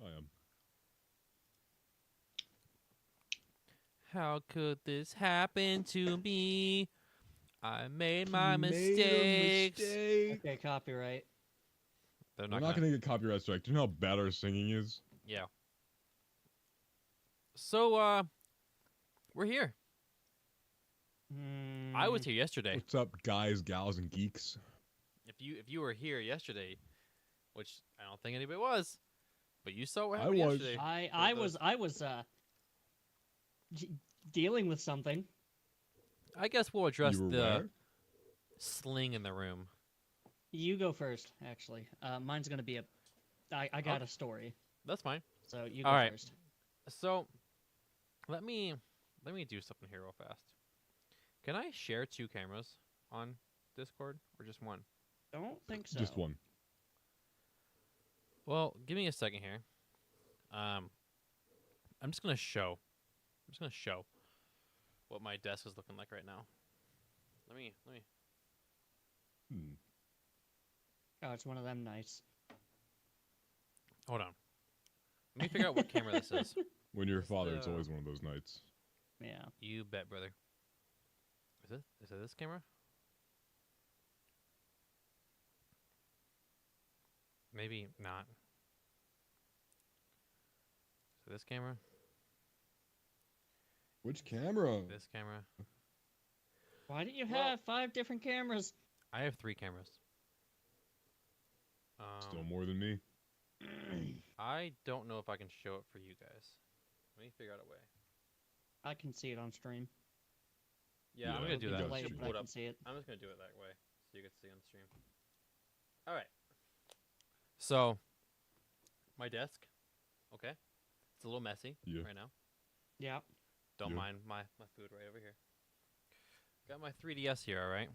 I am. How could this happen to me? I made my Made a mistakes. mistake. Okay, copyright. They're We're not not gonna. gonna get copyright strike. Do you know how bad our singing is? Yeah. So, we're here. I was here yesterday. What's up, guys, gals, and geeks? If you were here yesterday, which I don't think anybody was, but you saw what I happened was. yesterday. I was dealing with something. I guess we'll address You were the where? sling in the room. You go first, actually. Mine's gonna be I got a story, That's fine. so you go All right. first. So, let me do something here real fast. Can I share 2 cameras on Discord or just one? Don't think so. Just one. Well, give me a second here. I'm just gonna show. What my desk is looking like right now. Let me. Hmm. Oh, it's one of them nights. Hold on. Let me figure out what camera this is. When you're a It's father, it's the- always one of those nights. Yeah. You bet, brother. Is it this camera? Maybe not. So this camera? Which camera? This camera? Why do you Well- have 5 different cameras? I have 3 cameras. Still more than me. I don't know if I can show it for you guys. Let me figure out a way. I can see it on stream. Yeah, I'm Yeah, gonna do you that. gotta Delayed, stream but Hold I up. can see it. I'm just gonna do it that way, so you can see on stream. All right. So, my desk. Okay, it's a little messy Yeah. right now. Yeah. Don't Yeah. mind my food right over here. Got my 3DS here. All right.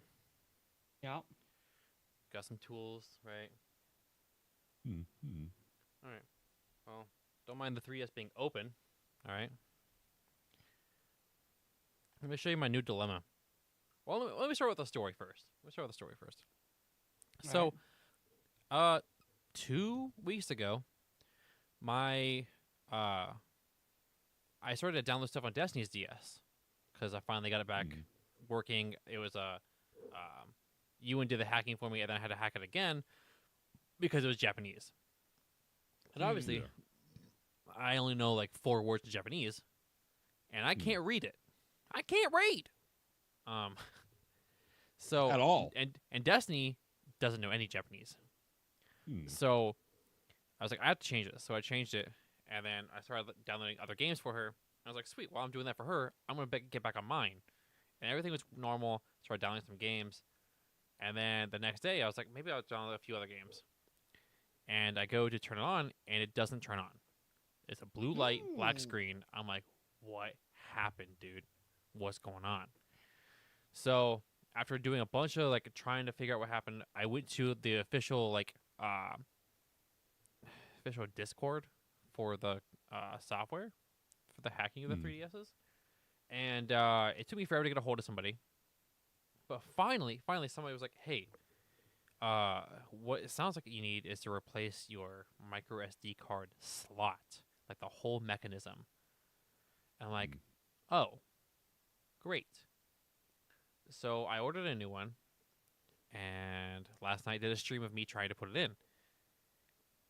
Yeah. Got some tools. Right. Hmm. All right. Well, don't mind the 3DS being open. All right. Let me show you my new dilemma. Well, let me start with the story first. So, 2 weeks ago, my I started to download stuff on Destiny's DS because I finally got it back Hmm. working. It was Ewan did the hacking for me, and then I had to hack it again because it was Japanese. And obviously, Yeah. I only know like 4 words of Japanese, and I Hmm. can't read it. I can't read. So At all. and Destiny doesn't know any Japanese. Hmm. So I was like, I have to change this. So I changed it, and then I started downloading other games for her. I was like, sweet. While I'm doing that for her, I'm gonna get back on mine, and everything was normal. Started downloading some games, and then the next day I was like, maybe I'll download a few other games. And I go to turn it on, and it doesn't turn on. It's a blue light, black screen. I'm like, what happened, dude? What's going on? So after doing a bunch of like trying to figure out what happened, I went to the official official Discord for the software for the hacking of the Hmm. 3DSs, and it took me forever to get a hold of somebody. But finally, somebody was like, "Hey, what it sounds like you need is to replace your micro SD card slot, like the whole mechanism." And I'm like, "Oh, great." So I ordered a new one, and last night did a stream of me trying to put it in,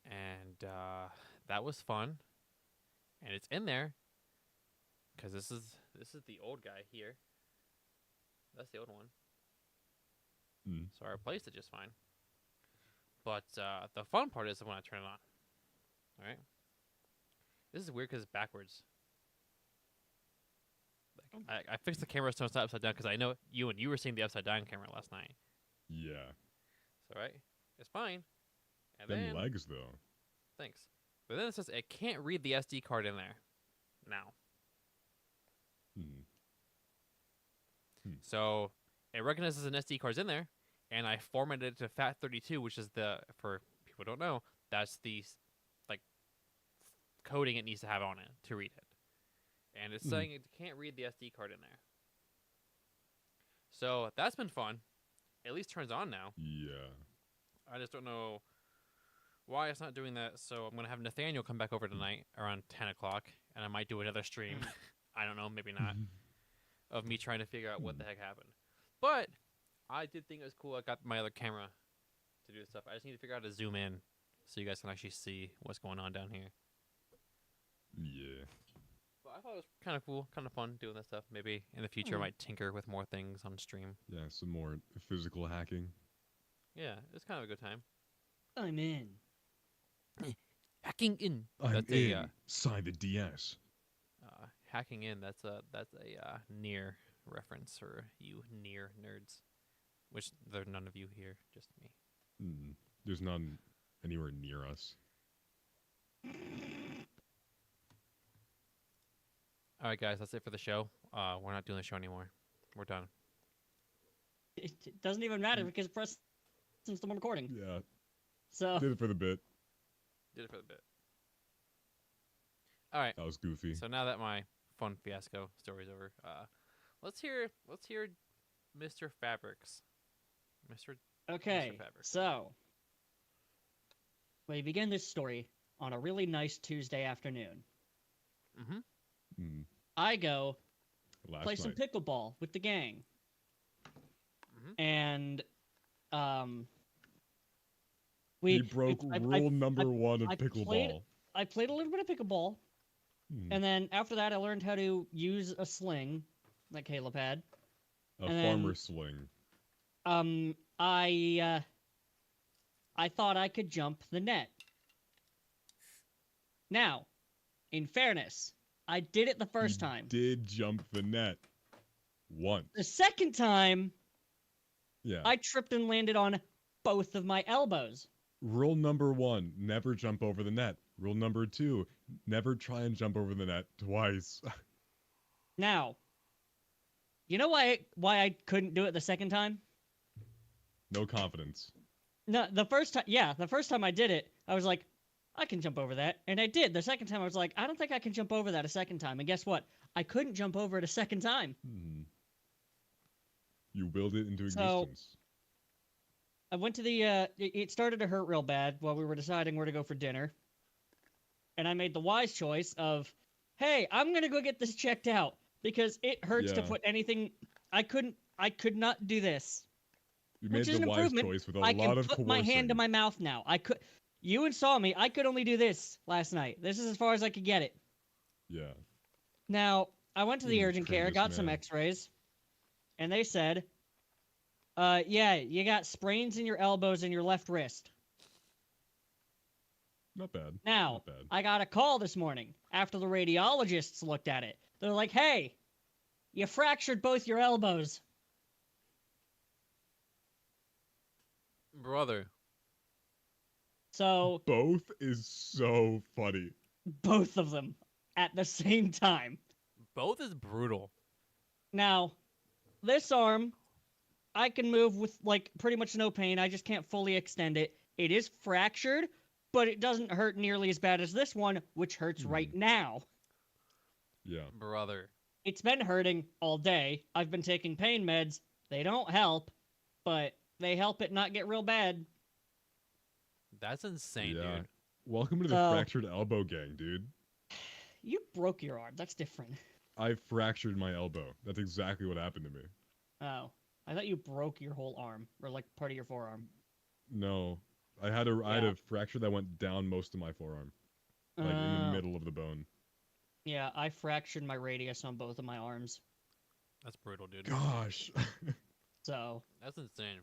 and that was fun. And it's in there because this is the old guy here. That's the old one. Hmm. So I replaced it just fine. But the fun part is when I turn it on. All right. This is weird because it's backwards. Like I fixed the camera so it's not upside down because I know you were seeing the upside down camera last night. Yeah. So right, it's fine. And Them then legs, though. thanks. But then it says it can't read the SD card in there now. Hmm. So it recognizes an SD card's in there, and I formatted it to FAT32, which is for people who don't know, that's the like coding it needs to have on it to read it. And it's saying it can't read the SD card in there. So that's been fun. It at least turns on now. Yeah. I just don't know Wyatt's not doing that, so I'm gonna have Nathaniel come back over tonight around 10 o'clock, and I might do another stream. I don't know, maybe not. Of me trying to figure out what the heck happened. But I did think it was cool. I got my other camera to do this stuff. I just need to figure out how to zoom in so you guys can actually see what's going on down here. Yeah. But I thought it was kind of cool, kind of fun doing that stuff. Maybe in the future I might tinker with more things on stream. Yeah, some more physical hacking. Yeah, it's kind of a good time. I'm in. Hacking in. I'm That's in. a Sign the DS. hacking in. That's a near reference for you near nerds, which there are none of you here, just me. There's none anywhere near us. All right, guys, that's it for the show. We're not doing the show anymore. We're done. It doesn't even matter because Preston's the one recording. Yeah. So Did it for the bit. Did it for the bit. All right. That was goofy. So now that my fun fiasco story's over, let's hear Mr. Fabrics. Mr. okay, Fabrics. so we begin this story on a really nice Tuesday afternoon. Mm. I go Last play night. some pickleball with the gang, and He broke rule number one of I pickleball. I played a little bit of pickleball, and then after that I learned how to use a sling that Caleb had. A and farmer then- sling. I thought I could jump the net. Now, in fairness, I did it the first time. Did jump the net. Once. The second time, Yeah. I tripped and landed on both of my elbows. Rule number 1, never jump over the net. Rule number 2, never try and jump over the net twice. Now, you know why I couldn't do it the second time? No confidence. No, the first time I did it, I was like, I can jump over that, and I did. The second time I was like, I don't think I can jump over that a second time. And guess what? I couldn't jump over it a second time. You willed it into So- existence. I went to the it started to hurt real bad while we were deciding where to go for dinner. And I made the wise choice of, hey, I'm going to go get this checked out because it hurts to Yeah. put anything I could not do this. You which made is the an wise improvement. choice with a I lot can of put coercing. my hand to my mouth now. You saw me. I could only do this last night. This is as far as I could get it. Yeah. Now, I went to the You urgent care, courageous got some man. x-rays, and they said, yeah, you got sprains in your elbows and your left wrist. Not bad. Now, Not bad. I got a call this morning after the radiologists looked at it. They're like, hey, you fractured both your elbows. Brother. So, Both is so funny. both of them at the same time. Both is brutal. Now, this arm, I can move with, like, pretty much no pain. I just can't fully extend it. It is fractured, but it doesn't hurt nearly as bad as this one, which hurts right now. Yeah. Brother. It's been hurting all day. I've been taking pain meds. They don't help, but they help it not get real bad. That's insane, Yeah. dude. Welcome to the So- fractured elbow gang, dude. You broke your arm. That's different. I fractured my elbow. That's exactly what happened to me. Oh. I thought you broke your whole arm, or, like, part of your forearm. No. I had a Yeah. fracture that went down most of my forearm. Like in the middle of the bone. Yeah, I fractured my radius on both of my arms. That's brutal, dude. Gosh. So, That's insane.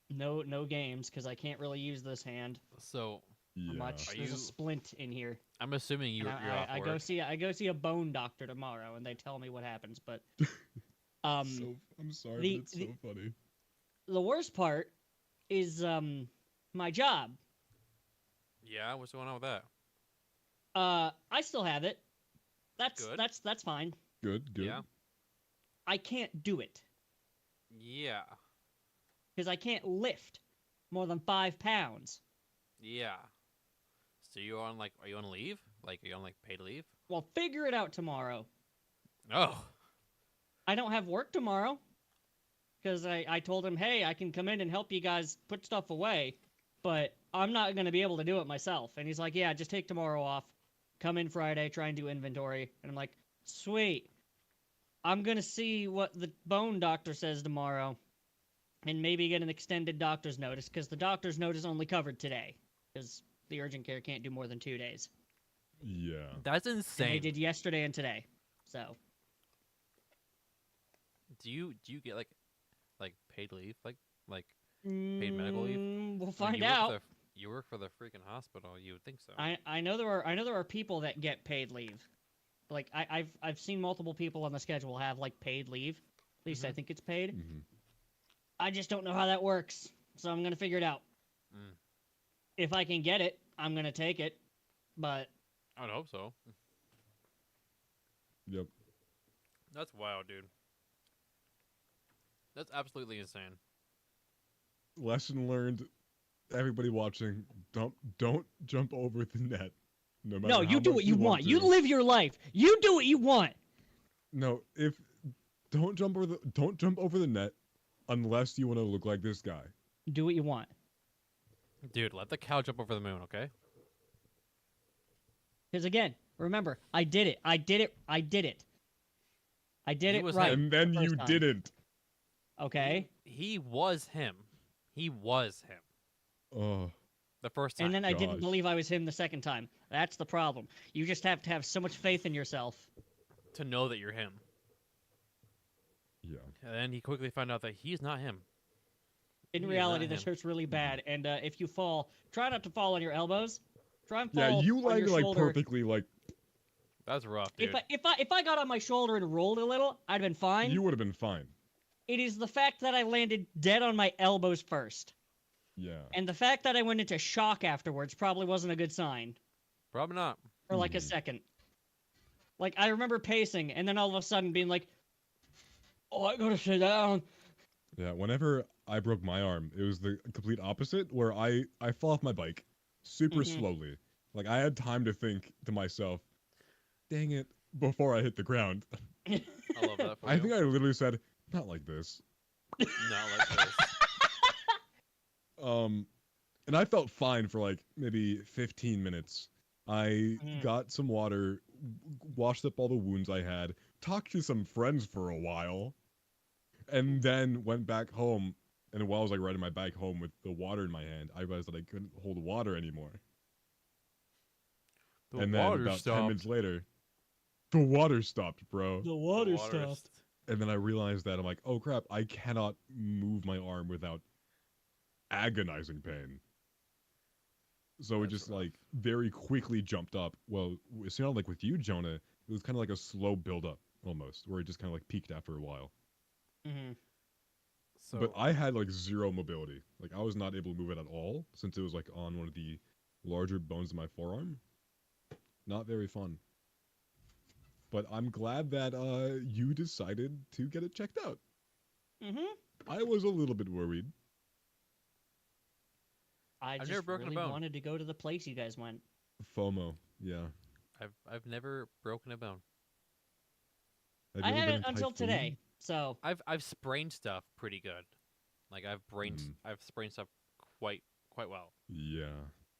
no games, because I can't really use this hand So Yeah. much. Are There's a you- splint in here. I'm assuming you're And off I work. I go see a bone doctor tomorrow, and they tell me what happens. But I'm sorry, the- but it's so funny. the worst part is my job. Yeah, what's going on with that? I still have it. Good. That's fine. Good, good. Yeah. I can't do it Yeah. because I can't lift more than 5 pounds. Yeah. So you on are you on leave? Like, are you on paid leave? Well, figure it out tomorrow. Oh. I don't have work tomorrow because I told him, hey, I can come in and help you guys put stuff away, but I'm not going to be able to do it myself. And he's like, yeah, just take tomorrow off. Come in Friday, try and do inventory. And I'm like, sweet. I'm going to see what the bone doctor says tomorrow and maybe get an extended doctor's notice because the doctor's notice only covered today because the urgent care can't do more than 2 days. Yeah. That's And insane. they did yesterday and today. So Do you get like paid leave, like paid medical leave? we'll I mean, find you work out. for you work for the freaking hospital. You would think so. I know there are people that get paid leave. Like I've seen multiple people on the schedule have like paid leave. At least I think it's paid. Mm-hmm. I just don't know how that works, so I'm gonna figure it out. Mm. If I can get it, I'm gonna take it. But I would hope so. Yep. That's wild, dude. That's absolutely insane. Lesson learned. Everybody watching, don't jump over the net. No matter no, how you do much what you want. to. You live your life. You do what you want. No, don't jump over the net unless you want to look like this guy. Do what you want. Dude, let the cow jump over the moon, okay? Because again, remember, I did it. I did it. I did it. I did He it was right. And then the you first time. didn't. Okay. He was him. He was him. Oh, The first time. And then I didn't gosh. believe I was him the second time. That's the problem. You just have to have so much faith in yourself. to know that you're him. yeah. And then he quickly found out that he's not him. In He is reality, not this him. hurts really bad. And if you fall, try not to fall on your elbows. Try and fall Yeah, you on landed your like shoulder. perfectly. Like That's rough, dude. If I got on my shoulder and rolled a little, I'd been fine. you would have been fine. It is the fact that I landed dead on my elbows first. Yeah. And the fact that I went into shock afterwards probably wasn't a good sign. Probably not. For like a Mhm. second. Like, I remember pacing, and then all of a sudden being like, oh, I gotta sit down. Yeah. Whenever I broke my arm, it was the complete opposite. Where I fell off my bike super Mhm. slowly. Like I had time to think to myself, "Dang it!" before I hit the ground. I love that for I you. think I literally said, "Not like this." Not like this. And I felt fine for like maybe 15 minutes. I Mhm. got some water, washed up all the wounds I had, talked to some friends for a while, and then went back home. And while I was like riding my bike home with the water in my hand, I realized that I couldn't hold water anymore. The And then water about 10 stopped. minutes later, the water stopped, bro. The The water water stopped. st- And then I realized that I'm like, oh crap, I cannot move my arm without agonizing pain. So it That's just rough. like very quickly jumped up. Well, it sounded like with you, Jonah, it was kind of like a slow build up almost, where it just kind of like peaked after a while. Mm-hmm. So But I had like zero mobility. Like I was not able to move it at all since it was like on one of the larger bones of my forearm. Not very fun. But I'm glad that you decided to get it checked out. Mm-hmm. I was a little bit worried. I I've just never broken a really bone. wanted to go to the place you guys went. FOMO, yeah. I've never broken a bone. Have I you ever been hadn't in until typhoon? today, so I've sprained stuff pretty good. Like I've sprained stuff quite well. Yeah.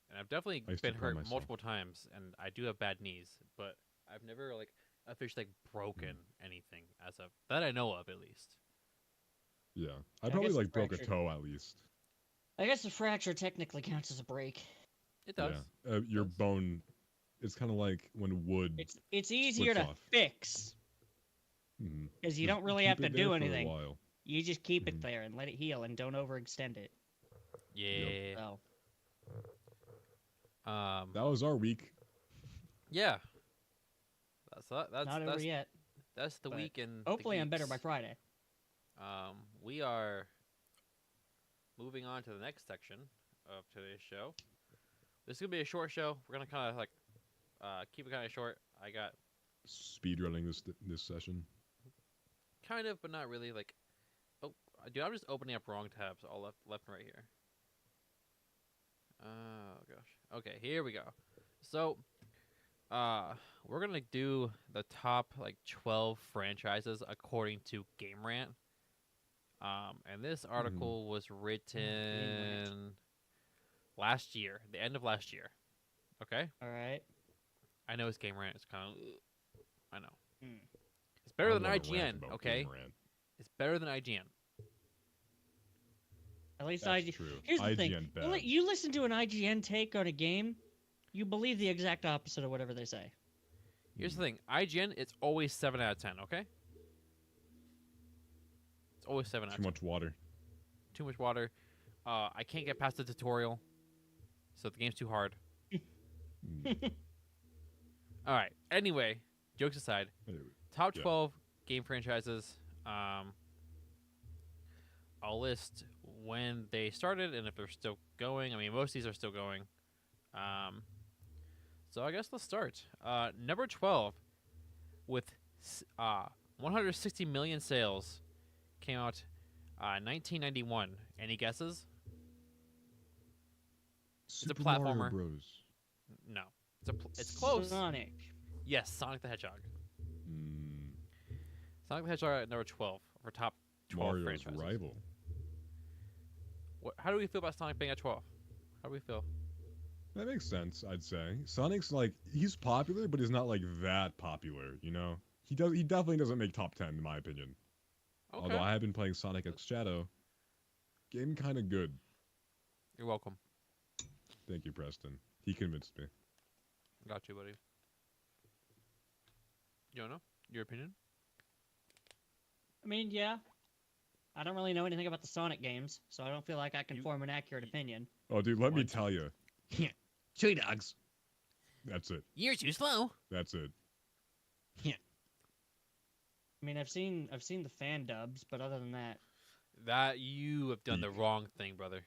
And I've definitely I used to been cry hurt myself. multiple times, and I do have bad knees, but I've never like officially like broken anything as of that I know of, at least. Yeah. I I probably guess like it's broke a fractured. toe at least. I guess the fracture technically counts as a break. It does. Yeah. Your does. bone, it's kind of like when wood. It's easier Splits to off. fix Mhm. because you Just don't really keep have to it there do for a anything. while. You just keep Mhm. it there and let it heal and don't overextend it. Yeah. So That was our week. Yeah. That's not over yet. that's the but week in the Hopefully, I'm better by geeks. Friday. We are moving on to the next section of today's show. This is gonna be a short show. We're gonna kind of like keep it kind of short. I got Speedrunning this session. kind of, but not really. Like, oh, dude, I'm just opening up wrong tabs all left and right here. Oh gosh. Okay, here we go. So, we're gonna do the top like 12 franchises according to Game Rant. And this article was written last year, the end of last year. Okay, All right. I know it's Game Rant. It's kind of, I know Hmm. it's better I than wanna rant IGN. about Okay, Game Rant. it's better than IGN. At least That's IGN. true. Here's the thing: IGN bad. you listen to an IGN take on a game, you believe the exact opposite of whatever they say. Here's the thing: IGN, it's always 7 out of 10. Okay, it's always 7 out Too of 10. much water. Too much water. I can't get past the tutorial, so the game's too hard. Mm. All right. Anyway, jokes aside, Anyway, top yeah. 12 game franchises. I'll list when they started and if they're still going. I mean, most of these are still going. So I guess let's start. Number 12, with 160 million sales, came out 1991. Any guesses? Super platformer. Mario Bros. No. It's close. Sonic. Yes, Sonic the Hedgehog. Mm, Sonic the Hedgehog at number 12 for top 12 Mario's franchises. rival. How do we feel about Sonic being at 12? How do we feel? That makes sense, I'd say. Sonic's like he's popular, but he's not like that popular, you know? He definitely doesn't make top 10 in my opinion. Okay. Although I have been playing Sonic X Shadow. Game kinda good. You're welcome. Thank you, Preston. He convinced me. Got you, buddy. You don't know? Your opinion? I mean, yeah. I don't really know anything about the Sonic games, so I don't feel like I can form an accurate opinion. Oh dude, let me One, tell you. Chewing dogs. That's it. You're too slow. That's it. I mean, I've seen the fan dubs, but other than that, That you have done the Geek. wrong thing, brother.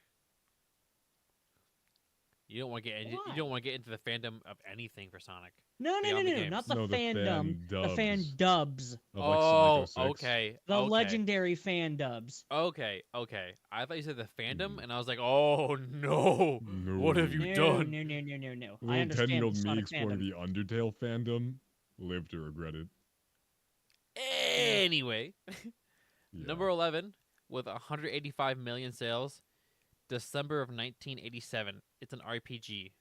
You don't want to get you Why? don't want to get into the fandom of anything for Sonic. no, Beyond the games. not the No, the fandom, fan the fan dubs, Of like Oh, Sonic 06. okay. the okay. legendary fan dubs. Okay. I thought you said the fandom, Mhm. and I was like, oh no. No. What have you No, done? no, no, no, no, no. I Little understand 10-year-old the me Sonic exploring fandom. the Undertale fandom. Live to regret it. Anyway, Yeah. number 11 with 185 million sales, December of 1987. It's an RPG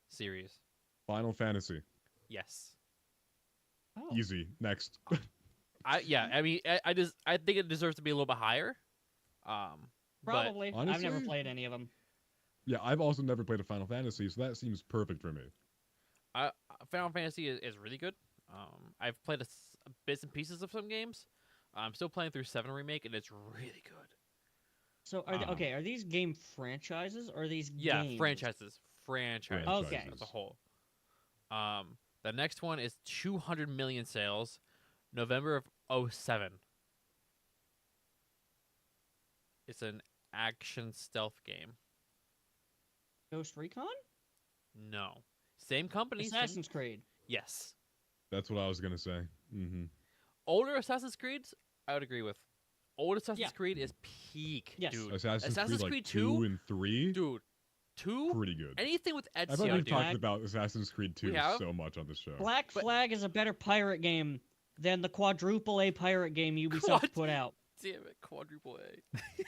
series. Final Fantasy. Yes. Oh. Easy. Next. I mean, I think it deserves to be a little bit higher. But Probably. I've never honestly- played any of them. Yeah, I've also never played a Final Fantasy, so that seems perfect for me. Final Fantasy is really good. I've played bits and pieces of some games. I'm still playing through 7 Remake, and it's really good. So are these game franchises or are these Yeah, games? franchises. Okay. As a whole. The next one is 200 million sales, November of 07. It's an action stealth game. Ghost Recon? No. Same company. Assassin's Creed. Yes. That's what I was gonna say. Mm-hmm. Older Assassin's Creeds, I would agree with. Old Assassin's Yeah. Creed is peak, Yes. dude. Assassin's Creed, like 2? 2 and 3. Dude, 2? Pretty good. Anything with I thought Ezio, we've dude. talked about Assassin's Creed 2 have? so much on this show. Black But- Flag is a better pirate game than the quadruple A pirate game Ubisoft Quad- put out. Damn it, quadruple A.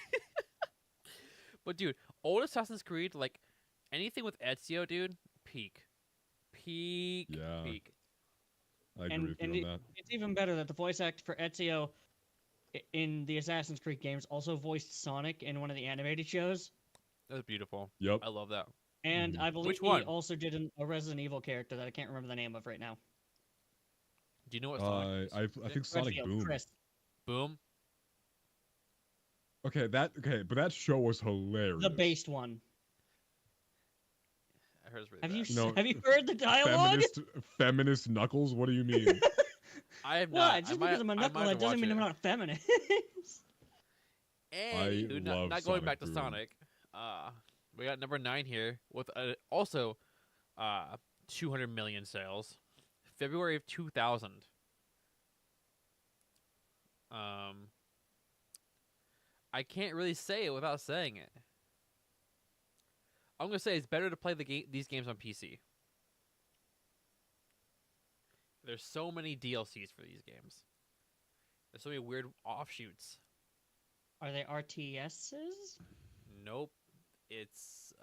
But dude, old Assassin's Creed, like anything with Ezio, dude, peak. Yeah. Peak. I agree And- with and you on that. It's even better that the voice actor for Ezio in the Assassin's Creed games also voiced Sonic in one of the animated shows. That was beautiful. Yep. I love that. And Mhm. I believe Which he one? also did a Resident Evil character that I can't remember the name of right now. Do you know what Sonic is? I think Sonic Redfield, Boom. Chris. Boom. Okay, but that show was hilarious. The based one. I heard it's really Have bad. you No, have you heard the dialogue? feminist Knuckles. What do you mean? I have What? not. Just because I'm a knucklehead doesn't mean I'm not a feminist. Anywho, love not going Sonic back to Boom. Sonic. We got number 9 here with also 200 million sales, February of 2000. I can't really say it without saying it. I'm gonna say it's better to play these games on PC. There's so many DLCs for these games. There's so many weird offshoots. Are they RTSs? Nope. It's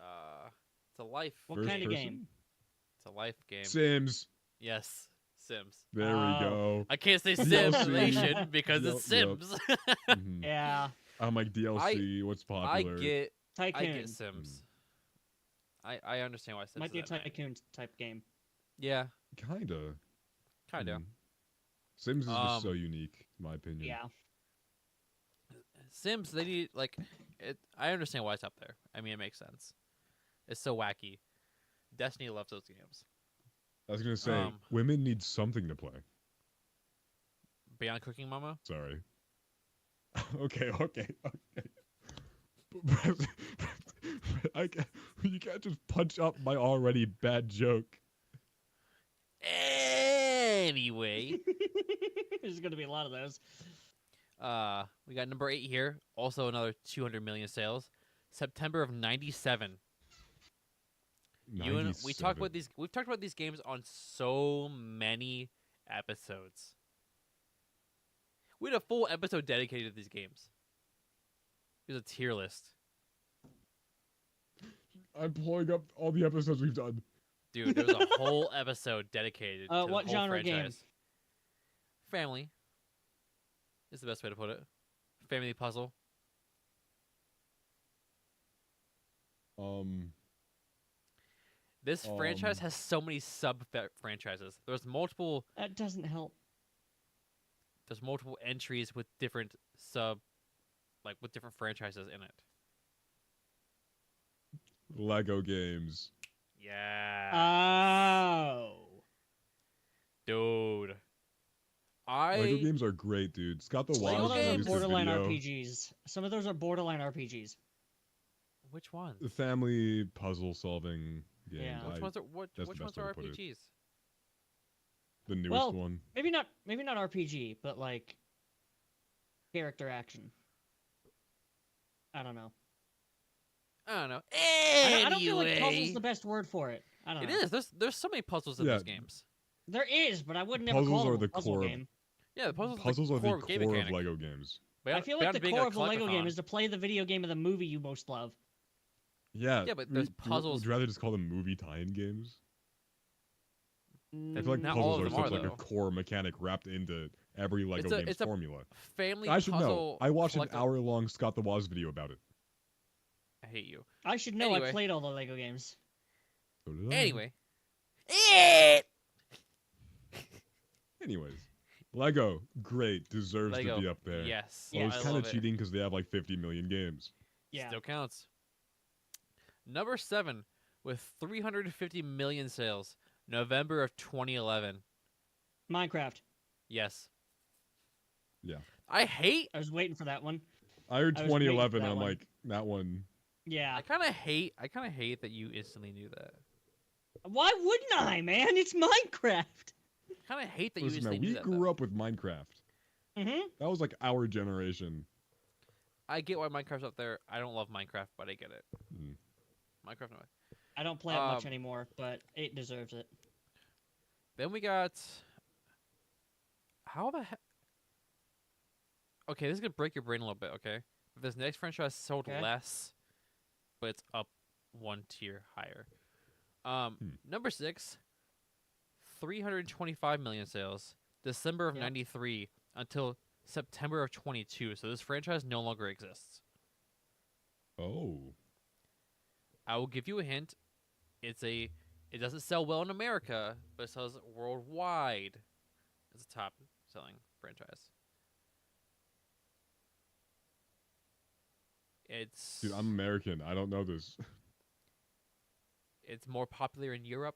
a life. What First kind of person? game? It's a life game. Sims. Yes, Sims. There Oh. we go. I can't say DLC. simulation because it's Yep. Sims. Mhm. Yeah, I'm like DLC. What's I popular? get Tycoon. Sims. I understand why Sims Might be a is that name. Tycoon type game. Yeah, Kinda. kind of. Mhm. Sims is just so Um, unique, in my opinion. Yeah. Sims, they need like it. I understand why it's up there. I mean, it makes sense. It's so wacky. Destiny loves those games. I was gonna say, Um, women need something to play. Beyond Cooking Mama. Sorry. Okay. But you can't just punch up my already bad joke. Anyway, There's gonna be a lot of those. we got number 8 here. Also another 200 million sales. September of '97. We talked about 97. these. We've talked about these games on so many episodes. We had a full episode dedicated to these games. Here's a tier list, I'm pulling up all the episodes we've done. dude. There was a whole episode dedicated to the What whole genre game? franchise. Family is the best way to put it. Family puzzle. This franchise Um, has so many sub franchises. There's multiple. That doesn't help. There's multiple entries with different sub, like with different franchises in it. Lego games. Yeah. Oh. Dude. Lego games are great, dude. Scott the Lego Some of Waz those are games? released a borderline video. RPGs. Some of those are borderline RPGs. Which ones? The family puzzle solving games. Yeah. Which ones are that's which the ones best way are to put it. RPGs? The newest Well, one. Maybe not RPG, but like character action. I don't know. I don't know. I don't feel like puzzle's Anyway. the best word for it. I don't It know. is. There's so many puzzles in Yeah. those games. There is, but I would never Puzzles call are it a the puzzle core of- game. Yeah, the puzzles, Puzzles are are the core, the game core of mechanic. Lego games. I feel like the core of the Lego game is to play the video game of the movie you most love. Yeah. Yeah, but there's puzzles- Would you rather just call them movie tie-in games? I feel like Not all puzzles of are them such are, like a though. core mechanic wrapped into every Lego game's it's a formula. family I should know. puzzle. I watched an collectible- hour-long Scott the Waz video about it. I hate you. I should know. Anyway. I played all the Lego games. So did I. Anyway. Anyways, Lego, great, deserves Lego. to be up there. Yes. Yeah, Well, it's I kind love of it. cheating because they have like 50 million games. Yeah. Still counts. Number 7 with 350 million sales. November of 2011. Minecraft. Yes. Yeah. I hate. I was waiting for that one. I heard I was waiting for 2011, that and I'm one. like, that one. Yeah. I kind of hate. I kind of hate that you instantly knew that. Why wouldn't I, man? It's Minecraft. I kind of hate that you Listen, man, instantly we knew that. grew though. up with Minecraft. Mm-hmm. That was like our generation. I get why Minecraft's up there. I don't love Minecraft, but I get it. Mm. Minecraft, no way. I don't play it much Um, anymore, but it deserves it. Then we got. How the heck? Okay, this is gonna break your brain a little bit. Okay, but this next franchise sold Okay. less, but it's up one tier higher. Hmm. Number 6, 325 million sales. December of Yep. '93 until September of 22. So this franchise no longer exists. Oh. I will give you a hint. It doesn't sell well in America, but it sells worldwide. It's a top selling franchise. It's Dude, I'm American. I don't know this. it's more popular in Europe.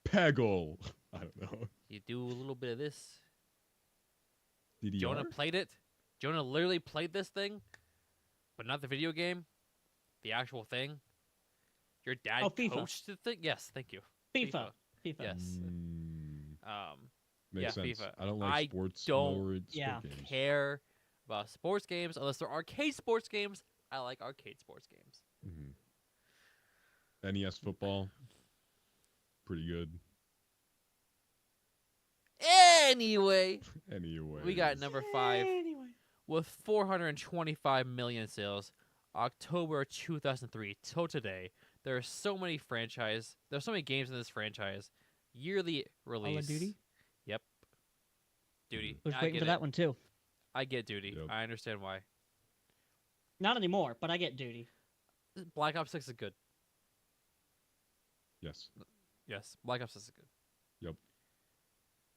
Peggle. I don't know. You do a little bit of this. DDR? Jonah played it. Jonah literally played this thing, but not the video game, the actual thing. Your dad Oh, FIFA. coached the thing. Yes, thank you. FIFA. FIFA. Yes. Makes yeah, sense. FIFA. I don't like I sports don't nor sport yeah. games. Care about sports games unless they're arcade sports games. I like arcade sports games. Mhm. NES football. Pretty good. Anyway, Anyway. we got number 5 Anyway. with 425 million sales. October 2003 till today, there are so many franchise. There's so many games in this franchise. Yearly release. Call of Duty? Yep. Duty. Was I waiting get for it. that one too. I get Duty. Yep. I understand why. Not anymore, but I get Duty. Black Ops 6 is good. Yes. Yes, Black Ops 6 is good. Yep.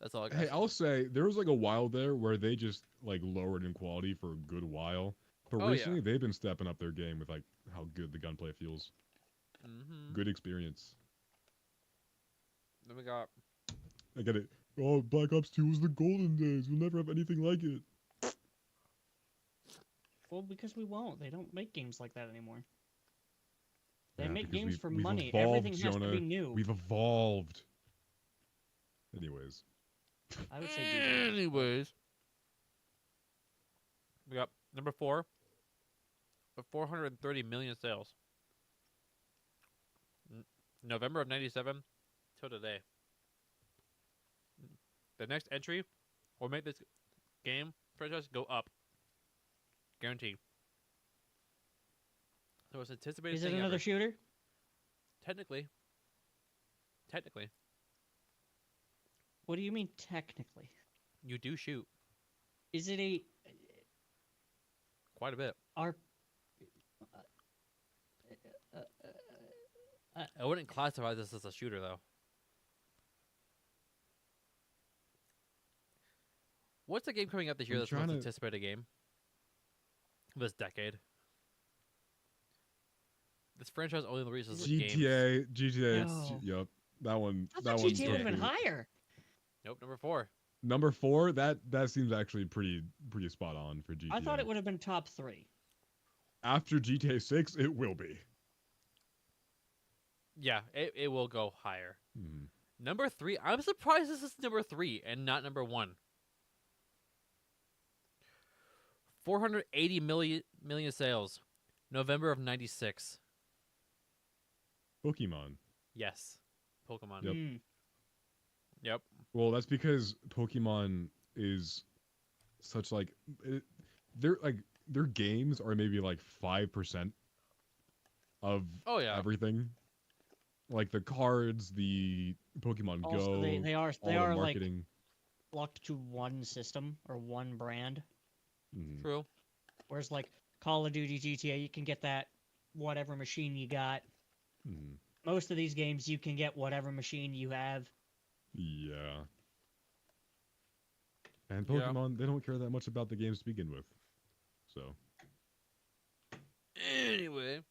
That's all I got. Hey, I'll say there was like a while there where they just like lowered in quality for a good while, but Oh, yeah. recently they've been stepping up their game with like how good the gunplay feels. Mm-hmm. Good experience. Then we got I get it. Oh, Black Ops 2 was the golden days. We'll never have anything like it. Well, because we won't. They don't make games like that anymore. They Yeah, make because games for we've money. evolved, Everything has to Jonah. be new. We've evolved. Anyways. I would say Duty. anyways. We got number 4 with 430 million sales. November of 97 till today. The next entry will make this game franchise go up. Guaranteed. So it's anticipated. Is it thing another ever. shooter? Technically. Technically. What do you mean technically? You do shoot Is it a quite a bit. R? I wouldn't classify this as a shooter, though. What's the game coming out this year I'm that's the most trying to- anticipated game? This decade. This franchise only releases games. GTA. No. Yup. That one. I That thought one's GTA would have been pretty- higher. Nope, number 4. Number 4. That seems actually pretty spot on for GTA. I thought it would have been top 3. After GTA 6, it will be. Yeah, it will go higher. Mhm. Number 3, I'm surprised this is number 3 and not number 1. 480 million sales. November of 96. Pokemon. Yes. Pokemon. Yep. Mm. Yep. Well, that's because Pokemon is such like their games are maybe like 5% of Oh, yeah. everything. Like the cards, the Pokemon Also, Go, they are all the like marketing. locked to one system or one brand. Mhm. True. Whereas like Call of Duty, GTA, you can get that whatever machine you got. Mhm. Most of these games, you can get whatever machine you have. Yeah. And Yeah. Pokemon, they don't care that much about the games to begin with. So, Anyway.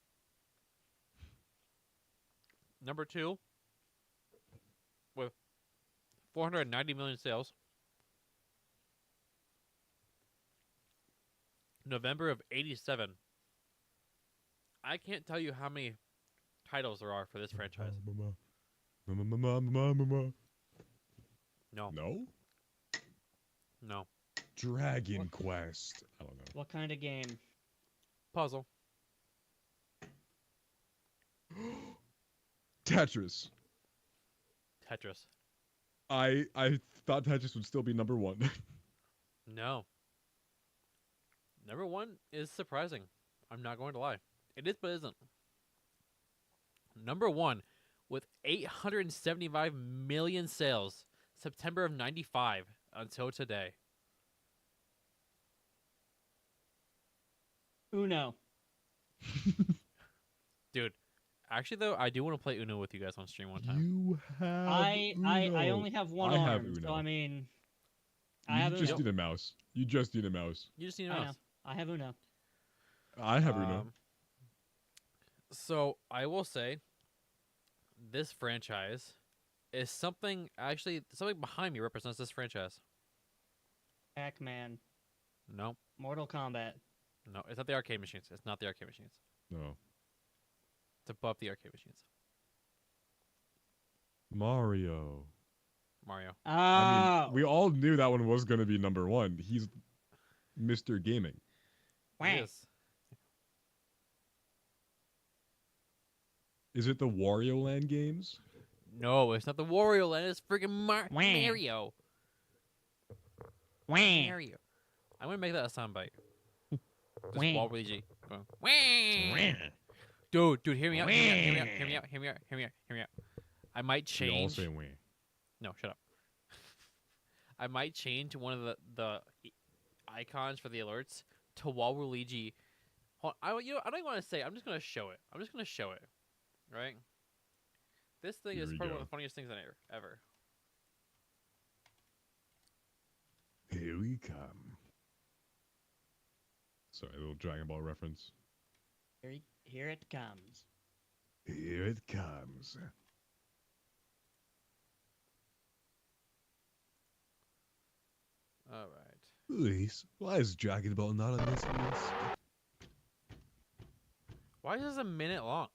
Number 2. With 490 million sales. November of 87. I can't tell you how many titles there are for this franchise. No. No? No. Dragon Quest. I don't know. What kind of game? Puzzle. Tetris. Tetris. I thought Tetris would still be number 1. No. Number 1 is surprising. I'm not going to lie. It is, but isn't. Number 1 with 875 million sales. September of 95 until today. Uno. Dude, actually though, I do want to play Uno with you guys on stream one time. You have I Uno. only have one I arm, have so Uno. I mean, I You have just Uno. need a mouse. You just need a mouse. You just need a I know. mouse. I have Uno. I have Uno. So I will say, this franchise is something behind me represents this franchise. Pac-Man. No, Mortal Kombat. no, it's not the arcade machines. It's not the arcade machines. No. It's above the arcade machines. Mario. Mario. Oh. I mean, we all knew that one was going to be number 1. He's Mr. Gaming. Wah. It is. Is it the Wario Land games? No, it's not the Wario Land. It's freaking Wah. Mario. Wah. Mario. I'm gonna make that a soundbite. Just Wah. Waluigi. going, "Wah." Dude, hear me out. Hear me out. Hear me out. Hear me out. Hear me out. Hear me out. I might We all change. say wah. No, shut up. I might change one of the icons for the alerts to Waluigi. I don't even want to say. I'm just gonna show it. I'm just gonna show it. Right. This thing Here is we probably go. one of the funniest things ever. Here we come. Sorry, a little Dragon Ball reference. Here it comes. Here it comes. All right. Luis, why is Dragon Ball not on this list? Why is this a minute long?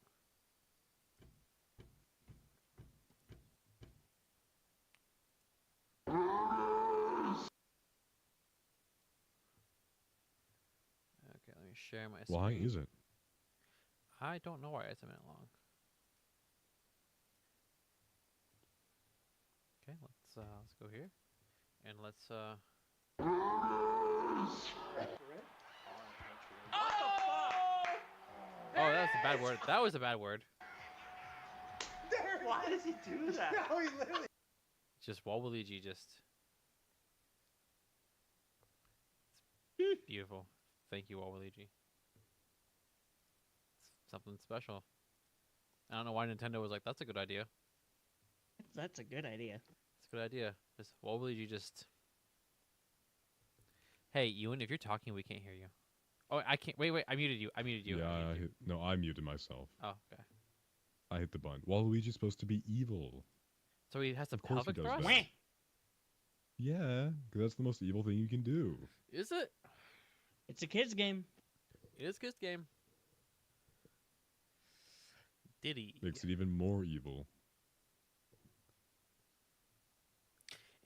Okay, let me share my screen. Why is it? I don't know why it's a minute long. Okay, let's go here, and let's Oh, that was a bad word. That was a bad word. Why does he do that? No, he literally. Just Waluigi, just beautiful. Thank you, Waluigi. It's something special. I don't know why Nintendo was like, "That's a good idea." That's a good idea. It's a good idea. Just Waluigi, just. Hey, Ewan, if you're talking, we can't hear you. Oh, I can't. Wait. I muted you. I muted you. Yeah, I muted you. no, I muted myself. Oh, okay. I hit the button. Waluigi's supposed to be evil. So he has the Of course he pelvic does thrust. that. Yeah, because that's the most evil thing you can do. Is it? It's a kid's game. It is this game. Diddy. Makes it even more evil.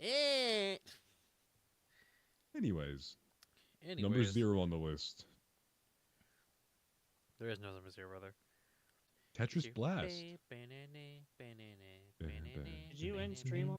Eh. Anyways, Anyways, number 0 on the list. There is no number 0, brother. Tetris Blast. Did you end stream?